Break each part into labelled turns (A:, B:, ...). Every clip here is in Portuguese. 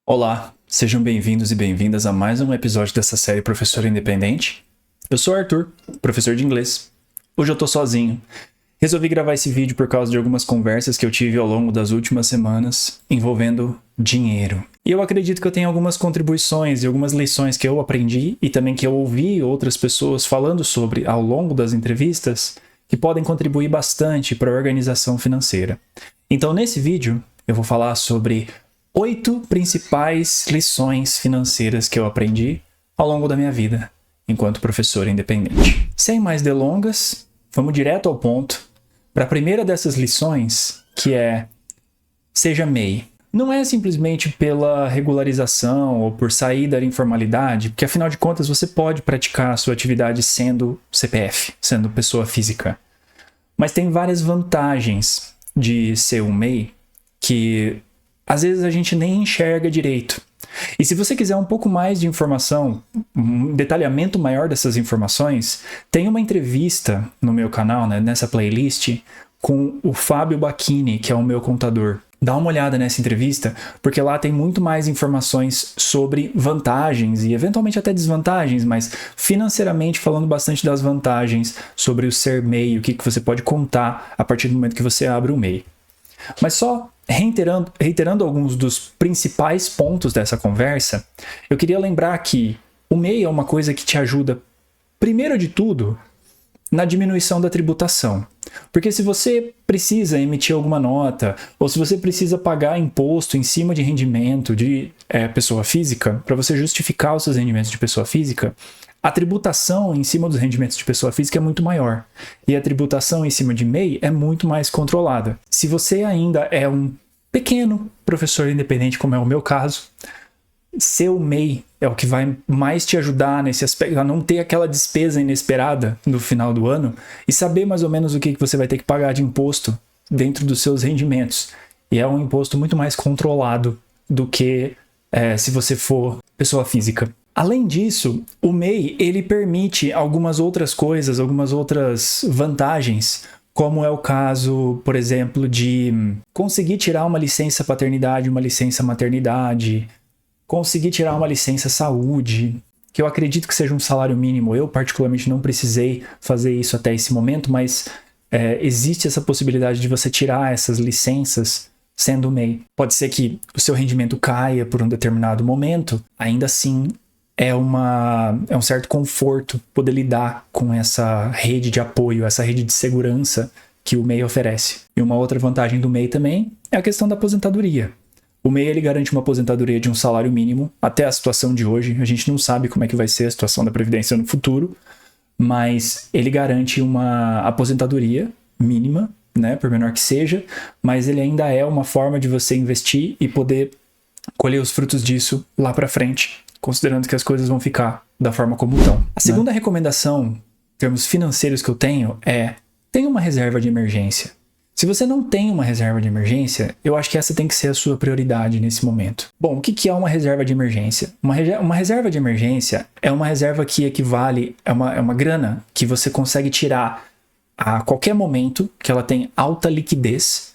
A: Olá, sejam bem-vindos e bem-vindas a mais um episódio dessa série Professor Independente. Eu sou o Arthur, professor de inglês. Hoje eu tô sozinho. Resolvi gravar esse vídeo por causa de algumas conversas que eu tive ao longo das últimas semanas envolvendo dinheiro. E eu acredito que eu tenho algumas contribuições e algumas lições que eu aprendi e também que eu ouvi outras pessoas falando sobre ao longo das entrevistas que podem contribuir bastante para a organização financeira. Então, nesse vídeo, eu vou falar sobre 8 principais lições financeiras que eu aprendi ao longo da minha vida enquanto professor independente. Sem mais delongas, vamos direto ao ponto para a primeira dessas lições, que é: seja MEI. Não é simplesmente pela regularização ou por sair da informalidade, porque afinal de contas você pode praticar a sua atividade sendo CPF, sendo pessoa física. Mas tem várias vantagens de ser um MEI que às vezes a gente nem enxerga direito. E se você quiser um pouco mais de informação, um detalhamento maior dessas informações, tem uma entrevista no meu canal, né, nessa playlist, com o Fábio Bacchini, que é o meu contador. Dá uma olhada nessa entrevista, porque lá tem muito mais informações sobre vantagens e eventualmente até desvantagens, mas financeiramente falando bastante das vantagens sobre o ser MEI, o que você pode contar a partir do momento que você abre o MEI. Mas só reiterando alguns dos principais pontos dessa conversa, eu queria lembrar que o MEI é uma coisa que te ajuda, primeiro de tudo, na diminuição da tributação. Porque se você precisa emitir alguma nota, ou se você precisa pagar imposto em cima de rendimento de pessoa física, para você justificar os seus rendimentos de pessoa física, a tributação em cima dos rendimentos de pessoa física é muito maior. E a tributação em cima de MEI é muito mais controlada. Se você ainda é um pequeno professor independente, como é o meu caso, ser o MEI é o que vai mais te ajudar nesse aspecto, a não ter aquela despesa inesperada no final do ano e saber mais ou menos o que você vai ter que pagar de imposto dentro dos seus rendimentos. E é um imposto muito mais controlado do que se você for pessoa física. Além disso, o MEI ele permite algumas outras coisas, algumas outras vantagens, como é o caso, por exemplo, de conseguir tirar uma licença paternidade, uma licença maternidade, conseguir tirar uma licença saúde, que eu acredito que seja um salário mínimo. Eu, particularmente, não precisei fazer isso até esse momento, mas existe essa possibilidade de você tirar essas licenças sendo MEI. Pode ser que o seu rendimento caia por um determinado momento, ainda assim é um certo conforto poder lidar com essa rede de apoio, essa rede de segurança que o MEI oferece. E uma outra vantagem do MEI também é a questão da aposentadoria. O MEI ele garante uma aposentadoria de um salário mínimo até a situação de hoje. A gente não sabe como é que vai ser a situação da Previdência no futuro, mas ele garante uma aposentadoria mínima, né, por menor que seja, mas ele ainda é uma forma de você investir e poder colher os frutos disso lá para frente, considerando que as coisas vão ficar da forma como estão. A segunda recomendação, em termos financeiros que eu tenho, tenha uma reserva de emergência. Se você não tem uma reserva de emergência, eu acho que essa tem que ser a sua prioridade nesse momento. Bom, o que é uma reserva de emergência? Uma reserva de emergência é uma reserva que equivale a uma grana que você consegue tirar a qualquer momento, que ela tem alta liquidez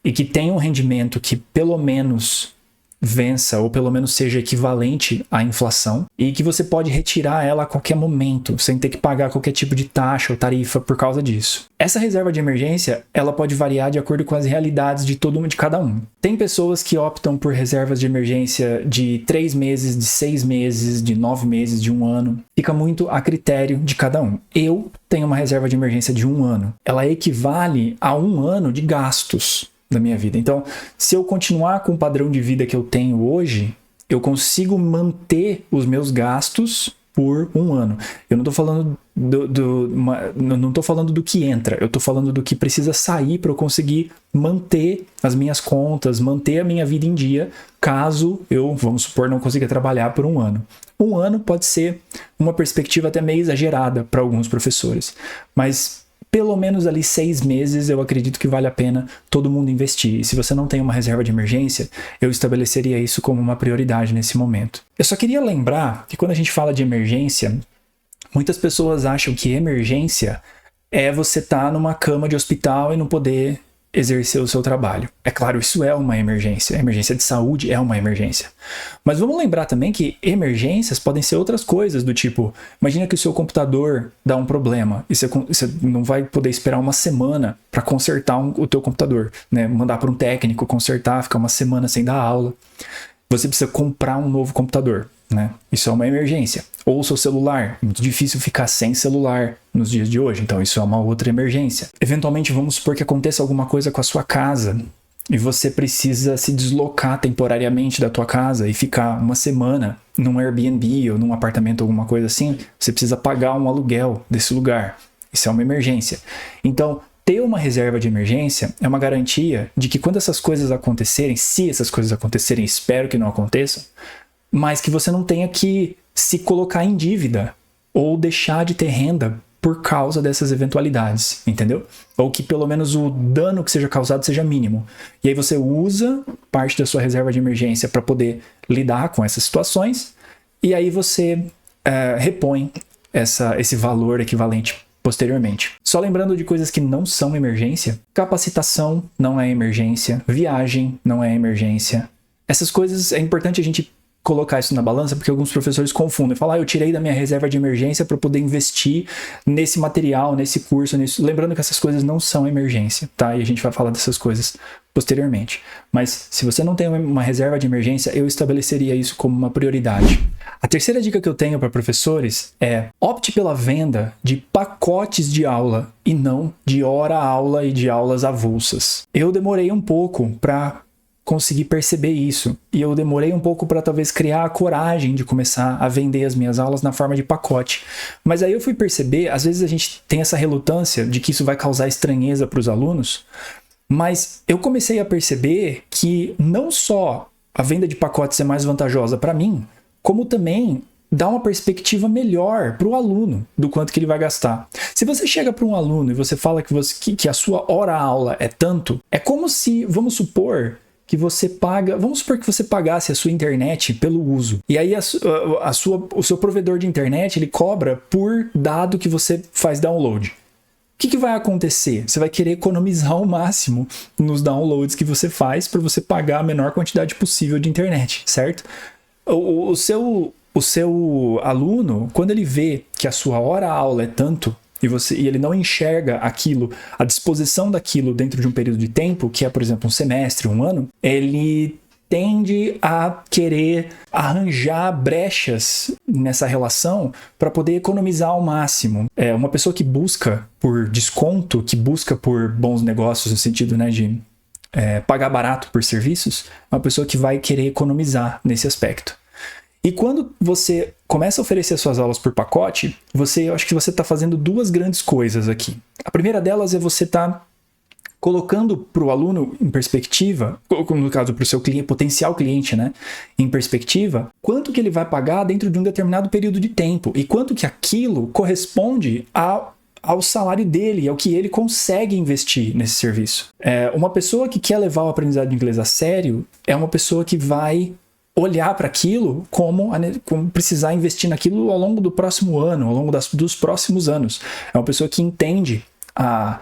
A: e que tem um rendimento que pelo menos vença ou pelo menos seja equivalente à inflação e que você pode retirar ela a qualquer momento sem ter que pagar qualquer tipo de taxa ou tarifa por causa disso. Essa reserva de emergência, ela pode variar de acordo com as realidades de cada um. Tem pessoas que optam por reservas de emergência de 3 meses, de 6 meses, de 9 meses, de 1 ano. Fica muito a critério de cada um. Eu tenho uma reserva de emergência de 1 ano. Ela equivale a 1 ano de gastos da minha vida. Então, se eu continuar com o padrão de vida que eu tenho hoje, eu consigo manter os meus gastos por 1 ano. Eu não estou falando não estou falando do que entra, eu estou falando do que precisa sair para eu conseguir manter as minhas contas, manter a minha vida em dia, caso eu, vamos supor, não consiga trabalhar por 1 ano. 1 ano pode ser uma perspectiva até meio exagerada para alguns professores, mas pelo menos ali 6 meses eu acredito que vale a pena todo mundo investir. E se você não tem uma reserva de emergência, eu estabeleceria isso como uma prioridade nesse momento. Eu só queria lembrar que quando a gente fala de emergência, muitas pessoas acham que emergência é você estar numa cama de hospital e não poder exercer o seu trabalho. É claro, isso é uma emergência. A emergência de saúde é uma emergência. Mas vamos lembrar também que emergências podem ser outras coisas, do tipo, imagina que o seu computador dá um problema e você não vai poder esperar uma semana para consertar o teu computador, né? Mandar para um técnico consertar, ficar uma semana sem dar aula. Você precisa comprar um novo computador, né? Isso é uma emergência. Ou o seu celular. É muito difícil ficar sem celular nos dias de hoje. Então isso é uma outra emergência. Eventualmente, vamos supor que aconteça alguma coisa com a sua casa e você precisa se deslocar temporariamente da tua casa e ficar uma semana num Airbnb ou num apartamento, alguma coisa assim. Você precisa pagar um aluguel desse lugar. Isso é uma emergência. Então, ter uma reserva de emergência é uma garantia de que quando essas coisas acontecerem, se essas coisas acontecerem, espero que não aconteçam, mas que você não tenha que se colocar em dívida ou deixar de ter renda por causa dessas eventualidades, entendeu? Ou que pelo menos o dano que seja causado seja mínimo. E aí você usa parte da sua reserva de emergência para poder lidar com essas situações e aí você repõe esse valor equivalente posteriormente. Só lembrando de coisas que não são emergência: capacitação não é emergência, viagem não é emergência. Essas coisas é importante a gente colocar isso na balança, porque alguns professores confundem. Falam, eu tirei da minha reserva de emergência para poder investir nesse material, nesse curso, nisso. Lembrando que essas coisas não são emergência, tá? E a gente vai falar dessas coisas posteriormente. Mas se você não tem uma reserva de emergência, eu estabeleceria isso como uma prioridade. A terceira dica que eu tenho para professores é: opte pela venda de pacotes de aula e não de hora-aula e de aulas avulsas. Eu demorei um pouco para conseguir perceber isso. E eu demorei um pouco para talvez criar a coragem de começar a vender as minhas aulas na forma de pacote. Mas aí eu fui perceber, às vezes a gente tem essa relutância de que isso vai causar estranheza para os alunos, mas eu comecei a perceber que não só a venda de pacotes é mais vantajosa para mim, como também dá uma perspectiva melhor para o aluno do quanto que ele vai gastar. Se você chega para um aluno e você fala que a sua hora-aula é tanto, é como se, vamos supor que você paga, vamos supor que você pagasse a sua internet pelo uso. E aí o seu provedor de internet, ele cobra por dado que você faz download. O que vai acontecer? Você vai querer economizar ao máximo nos downloads que você faz para você pagar a menor quantidade possível de internet, certo? O seu aluno, quando ele vê que a sua hora-aula é tanto, e ele não enxerga aquilo, a disposição daquilo dentro de um período de tempo, que é, por exemplo, um semestre, um ano, ele tende a querer arranjar brechas nessa relação para poder economizar ao máximo. Uma pessoa que busca por desconto, que busca por bons negócios, no sentido, né, de pagar barato por serviços, é uma pessoa que vai querer economizar nesse aspecto. E quando você começa a oferecer suas aulas por pacote, eu acho que você está fazendo duas grandes coisas aqui. A primeira delas é você estar colocando para o aluno em perspectiva, no caso para o seu potencial cliente, né, em perspectiva, quanto que ele vai pagar dentro de um determinado período de tempo e quanto que aquilo corresponde ao salário dele, ao que ele consegue investir nesse serviço. Uma pessoa que quer levar o aprendizado de inglês a sério é uma pessoa que vai olhar para aquilo como precisar investir naquilo ao longo do próximo ano, ao longo dos próximos anos. É uma pessoa que entende a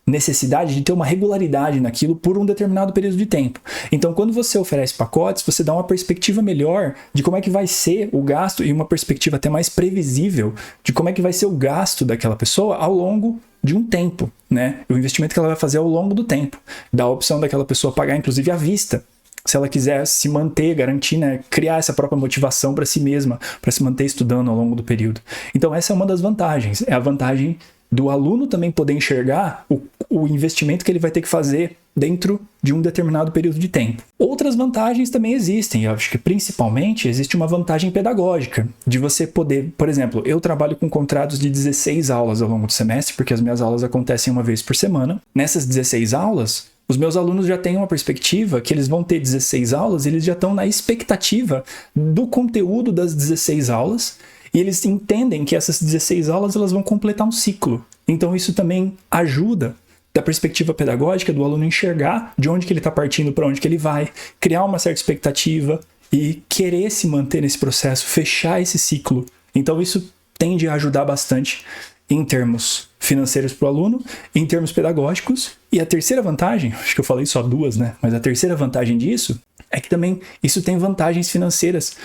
A: necessidade de ter uma regularidade naquilo por um determinado período de tempo. Então, quando você oferece pacotes, você dá uma perspectiva melhor de como é que vai ser o gasto e uma perspectiva até mais previsível de como é que vai ser o gasto daquela pessoa ao longo de um tempo, né? O investimento que ela vai fazer ao longo do tempo. Dá a opção daquela pessoa pagar, inclusive, à vista, se ela quiser se manter, garantir, né, criar essa própria motivação para si mesma, para se manter estudando ao longo do período. Então essa é uma das vantagens, é a vantagem do aluno também poder enxergar o investimento que ele vai ter que fazer dentro de um determinado período de tempo. Outras vantagens também existem, eu acho que principalmente existe uma vantagem pedagógica, de você poder, por exemplo, eu trabalho com contratos de 16 aulas ao longo do semestre, porque as minhas aulas acontecem uma vez por semana. Nessas 16 aulas, os meus alunos já têm uma perspectiva que eles vão ter 16 aulas, eles já estão na expectativa do conteúdo das 16 aulas e eles entendem que essas 16 aulas elas vão completar um ciclo. Então isso também ajuda da perspectiva pedagógica do aluno enxergar de onde que ele está partindo, para onde que ele vai, criar uma certa expectativa e querer se manter nesse processo, fechar esse ciclo. Então isso tende a ajudar bastante em termos financeiras para o aluno, em termos pedagógicos. E a terceira vantagem, acho que eu falei só duas, né? Mas a terceira vantagem disso é que também isso tem vantagens financeiras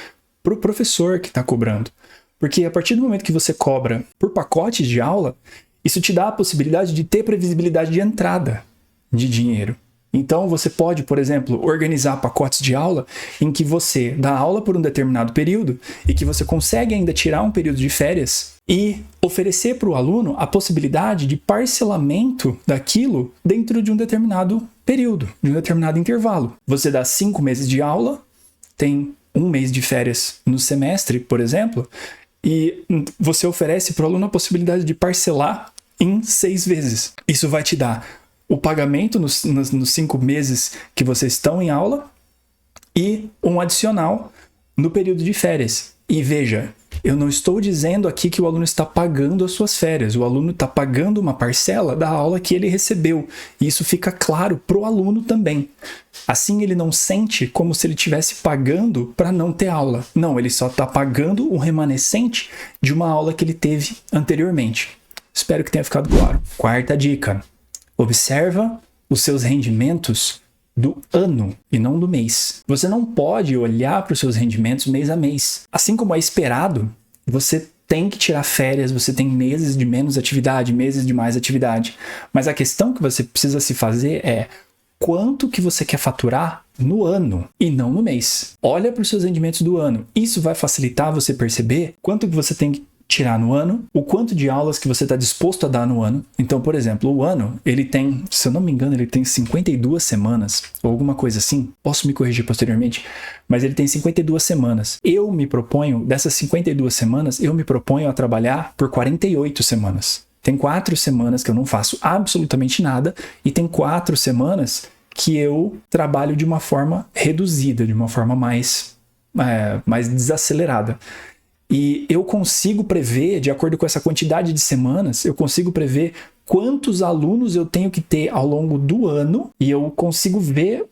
A: para o professor que está cobrando. Porque a partir do momento que você cobra por pacotes de aula, isso te dá a possibilidade de ter previsibilidade de entrada de dinheiro. Então você pode, por exemplo, organizar pacotes de aula em que você dá aula por um determinado período e que você consegue ainda tirar um período de férias e oferecer para o aluno a possibilidade de parcelamento daquilo dentro de um determinado período, de um determinado intervalo. Você dá 5 meses de aula, tem 1 mês de férias no semestre, por exemplo, e você oferece para o aluno a possibilidade de parcelar em 6 vezes. Isso vai te dar o pagamento nos 5 meses que vocês estão em aula e um adicional no período de férias. E veja, eu não estou dizendo aqui que o aluno está pagando as suas férias. O aluno está pagando uma parcela da aula que ele recebeu. E isso fica claro para o aluno também. Assim ele não sente como se ele estivesse pagando para não ter aula. Não, ele só está pagando o remanescente de uma aula que ele teve anteriormente. Espero que tenha ficado claro. Quarta dica. Observa os seus rendimentos do ano e não do mês. Você não pode olhar para os seus rendimentos mês a mês. Assim como é esperado, você tem que tirar férias, você tem meses de menos atividade, meses de mais atividade. Mas a questão que você precisa se fazer é quanto que você quer faturar no ano e não no mês. Olha para os seus rendimentos do ano. Isso vai facilitar você perceber quanto que você tem que tirar no ano, o quanto de aulas que você está disposto a dar no ano. Então, por exemplo, o ano, ele tem, se eu não me engano, ele tem 52 semanas, ou alguma coisa assim. Posso me corrigir posteriormente, mas ele tem 52 semanas. Eu me proponho, dessas 52 semanas, eu me proponho a trabalhar por 48 semanas. Tem 4 semanas que eu não faço absolutamente nada, e tem 4 semanas que eu trabalho de uma forma reduzida, de uma forma mais desacelerada. E eu consigo prever, de acordo com essa quantidade de semanas, eu consigo prever quantos alunos eu tenho que ter ao longo do ano, e eu consigo ver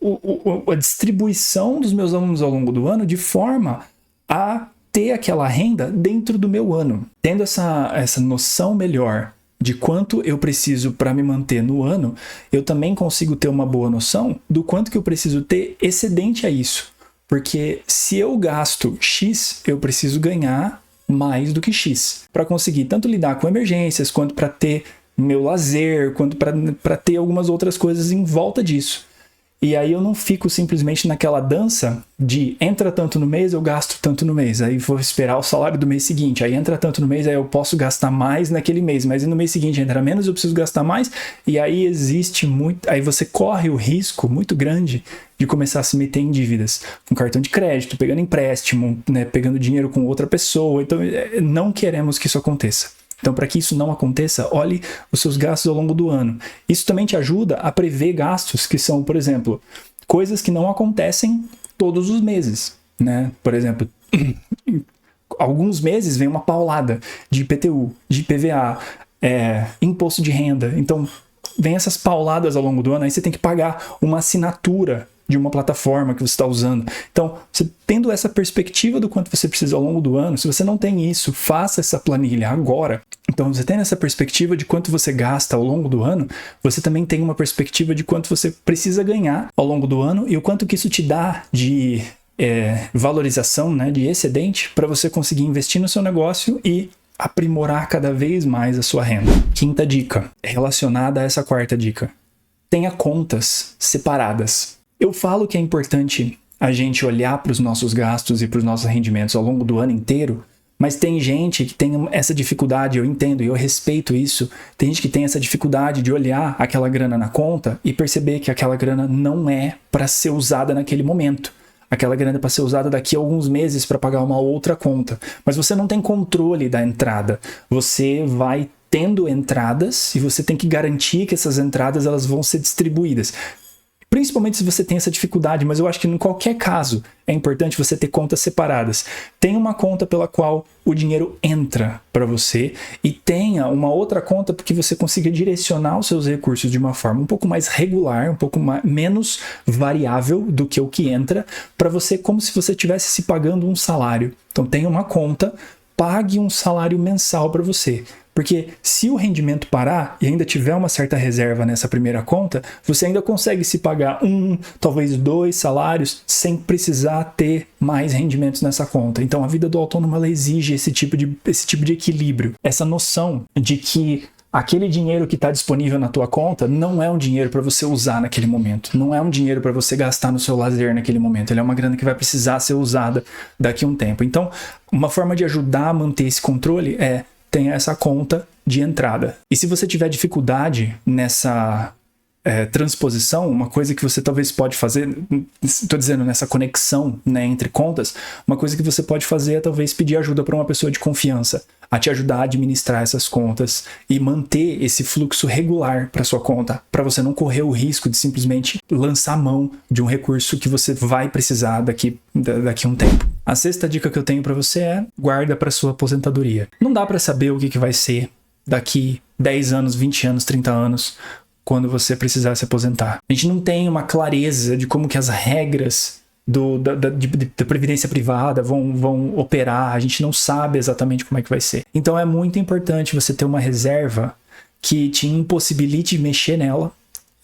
A: a distribuição dos meus alunos ao longo do ano de forma a ter aquela renda dentro do meu ano. Tendo essa noção melhor de quanto eu preciso para me manter no ano, eu também consigo ter uma boa noção do quanto que eu preciso ter excedente a isso. Porque se eu gasto X, eu preciso ganhar mais do que X. Para conseguir tanto lidar com emergências, quanto para ter meu lazer, quanto para ter algumas outras coisas em volta disso. E aí eu não fico simplesmente naquela dança de entra tanto no mês, eu gasto tanto no mês. Aí vou esperar o salário do mês seguinte. Aí entra tanto no mês, aí eu posso gastar mais naquele mês. Mas no mês seguinte entra menos, eu preciso gastar mais. E aí existe muito... Aí você corre o risco muito grande de começar a se meter em dívidas. Com cartão de crédito, pegando empréstimo, né, pegando dinheiro com outra pessoa. Então não queremos que isso aconteça. Então, para que isso não aconteça, olhe os seus gastos ao longo do ano. Isso também te ajuda a prever gastos que são, por exemplo, coisas que não acontecem todos os meses, né? Por exemplo, alguns meses vem uma paulada de IPTU, de IPVA, imposto de renda. Então, vem essas pauladas ao longo do ano, aí você tem que pagar uma assinatura de uma plataforma que você está usando. Então, você tendo essa perspectiva do quanto você precisa ao longo do ano, se você não tem isso, faça essa planilha agora. Então, você tendo essa perspectiva de quanto você gasta ao longo do ano, você também tem uma perspectiva de quanto você precisa ganhar ao longo do ano e o quanto que isso te dá de valorização, né, de excedente, para você conseguir investir no seu negócio e aprimorar cada vez mais a sua renda. Quinta dica, relacionada a essa quarta dica. Tenha contas separadas. Eu falo que é importante a gente olhar para os nossos gastos e para os nossos rendimentos ao longo do ano inteiro, mas tem gente que tem essa dificuldade, eu entendo e eu respeito isso, tem gente que tem essa dificuldade de olhar aquela grana na conta e perceber que aquela grana não é para ser usada naquele momento. Aquela grana é para ser usada daqui a alguns meses para pagar uma outra conta. Mas você não tem controle da entrada. Você vai tendo entradas e você tem que garantir que essas entradas elas vão ser distribuídas. Principalmente se você tem essa dificuldade, mas eu acho que em qualquer caso é importante você ter contas separadas. Tenha uma conta pela qual o dinheiro entra para você e tenha uma outra conta porque você consiga direcionar os seus recursos de uma forma um pouco mais regular, um pouco menos variável do que o que entra, para você como se você estivesse se pagando um salário. Então tenha uma conta, pague um salário mensal para você Porque se o rendimento parar e ainda tiver uma certa reserva nessa primeira conta, você ainda consegue se pagar talvez 2 salários sem precisar ter mais rendimentos nessa conta. Então a vida do autônomo ela exige esse tipo de equilíbrio, essa noção de que aquele dinheiro que está disponível na tua conta não é um dinheiro para você usar naquele momento, não é um dinheiro para você gastar no seu lazer naquele momento, ele é uma grana que vai precisar ser usada daqui a um tempo. Então, uma forma de ajudar a manter esse controle é ter essa conta de entrada. E se você tiver dificuldade nessa transposição, uma coisa que você talvez pode fazer, estou dizendo nessa conexão, né, entre contas, uma coisa que você pode fazer é talvez pedir ajuda para uma pessoa de confiança a te ajudar a administrar essas contas e manter esse fluxo regular para sua conta, para você não correr o risco de simplesmente lançar mão de um recurso que você vai precisar daqui a um tempo. A sexta dica que eu tenho para você é guarda para sua aposentadoria. Não dá para saber o que vai ser daqui 10 anos, 20 anos, 30 anos, quando você precisar se aposentar. A gente não tem uma clareza de como que as regras da previdência privada vão operar, a gente não sabe exatamente como é que vai ser. Então é muito importante você ter uma reserva que te impossibilite mexer nela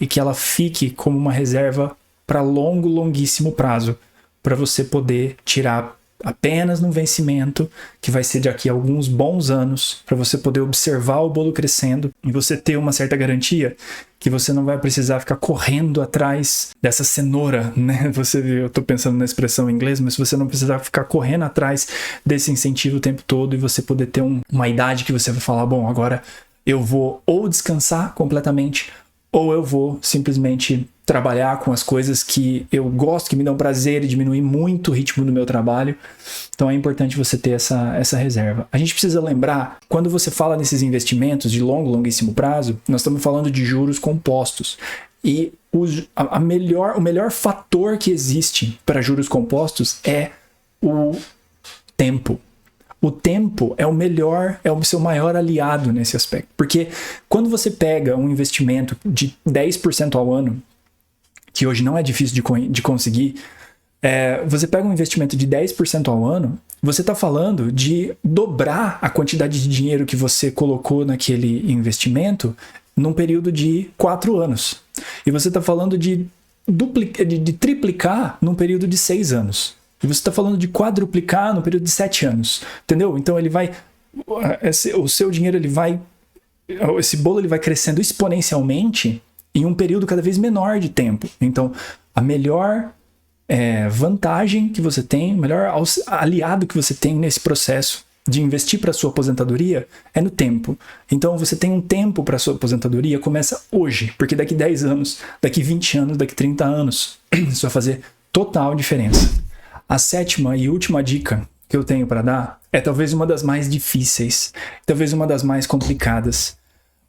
A: e que ela fique como uma reserva para longuíssimo prazo, para você poder tirar apenas no vencimento, que vai ser daqui a alguns bons anos, para você poder observar o bolo crescendo e você ter uma certa garantia que você não vai precisar ficar correndo atrás dessa cenoura, né? Eu tô pensando na expressão em inglês, mas você não precisar ficar correndo atrás desse incentivo o tempo todo e você poder ter uma idade que você vai falar, bom, agora eu vou ou descansar completamente ou eu vou simplesmente trabalhar com as coisas que eu gosto, que me dão prazer e diminuir muito o ritmo do meu trabalho. Então é importante você ter essa reserva. A gente precisa lembrar, quando você fala nesses investimentos de longuíssimo prazo, nós estamos falando de juros compostos. E o melhor fator que existe para juros compostos é o tempo. O tempo é o seu maior aliado nesse aspecto. Porque quando você pega um investimento de 10% ao ano, que hoje não é difícil de conseguir, você pega um investimento de 10% ao ano, você está falando de dobrar a quantidade de dinheiro que você colocou naquele investimento num período de 4 anos. E você está falando de triplicar num período de 6 anos. E você está falando de quadruplicar no período de 7 anos. Entendeu? Então o seu dinheiro esse bolo ele vai crescendo exponencialmente em um período cada vez menor de tempo. Então, a melhor vantagem que você tem, o melhor aliado que você tem nesse processo de investir para sua aposentadoria é no tempo. Então, você tem um tempo para sua aposentadoria, começa hoje, porque daqui 10 anos, daqui 20 anos, daqui 30 anos, isso vai fazer total diferença. A sétima e última dica que eu tenho para dar é talvez uma das mais difíceis, talvez uma das mais complicadas,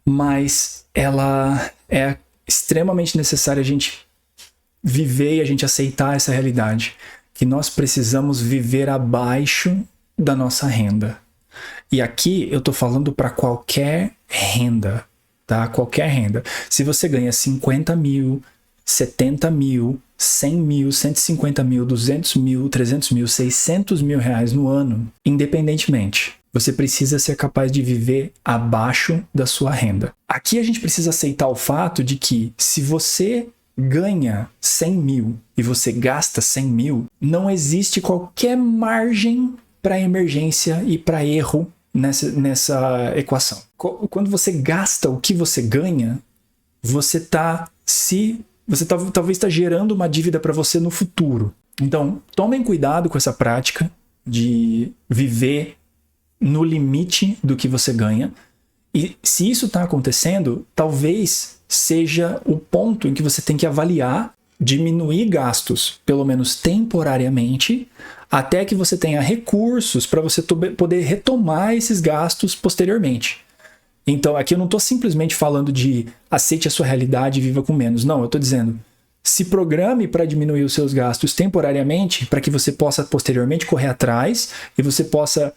A: mas ela é extremamente necessária a gente viver e a gente aceitar essa realidade, que nós precisamos viver abaixo da nossa renda. E aqui eu tô falando para qualquer renda, tá? Qualquer renda. Se você ganha 50 mil, 70 mil, 100 mil, 150 mil, 200 mil, 300 mil, 600 mil reais no ano, independentemente, você precisa ser capaz de viver abaixo da sua renda. Aqui a gente precisa aceitar o fato de que se você ganha 100 mil e você gasta 100 mil, não existe qualquer margem para emergência e para erro nessa equação. Quando você gasta o que você ganha, você talvez está gerando uma dívida para você no futuro. Então, tomem cuidado com essa prática de viver no limite do que você ganha. E se isso está acontecendo, talvez seja o ponto em que você tem que avaliar, diminuir gastos, pelo menos temporariamente, até que você tenha recursos para você poder retomar esses gastos posteriormente. Então, aqui eu não estou simplesmente falando de aceite a sua realidade e viva com menos. Não, eu estou dizendo, se programe para diminuir os seus gastos temporariamente, para que você possa posteriormente correr atrás e você possa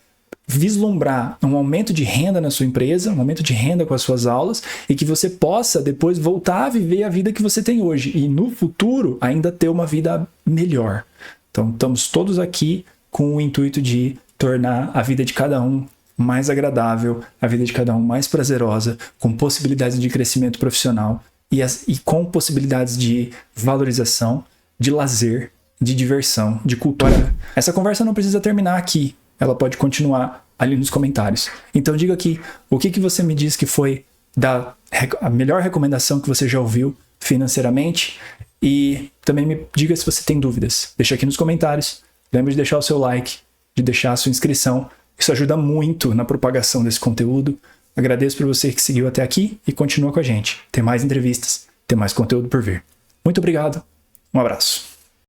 A: vislumbrar um aumento de renda na sua empresa, um aumento de renda com as suas aulas e que você possa depois voltar a viver a vida que você tem hoje e no futuro ainda ter uma vida melhor. Então, estamos todos aqui com o intuito de tornar a vida de cada um mais agradável, a vida de cada um mais prazerosa, com possibilidades de crescimento profissional e com possibilidades de valorização, de lazer, de diversão, de cultura. Essa conversa não precisa terminar aqui, ela pode continuar ali nos comentários. Então diga aqui o que você me diz que foi a melhor recomendação que você já ouviu financeiramente, e também me diga se você tem dúvidas. Deixa aqui nos comentários. Lembre de deixar o seu like, de deixar a sua inscrição. Isso ajuda muito na propagação desse conteúdo. Agradeço por você que seguiu até aqui e continua com a gente. Tem mais entrevistas, tem mais conteúdo por vir. Muito obrigado. Um abraço.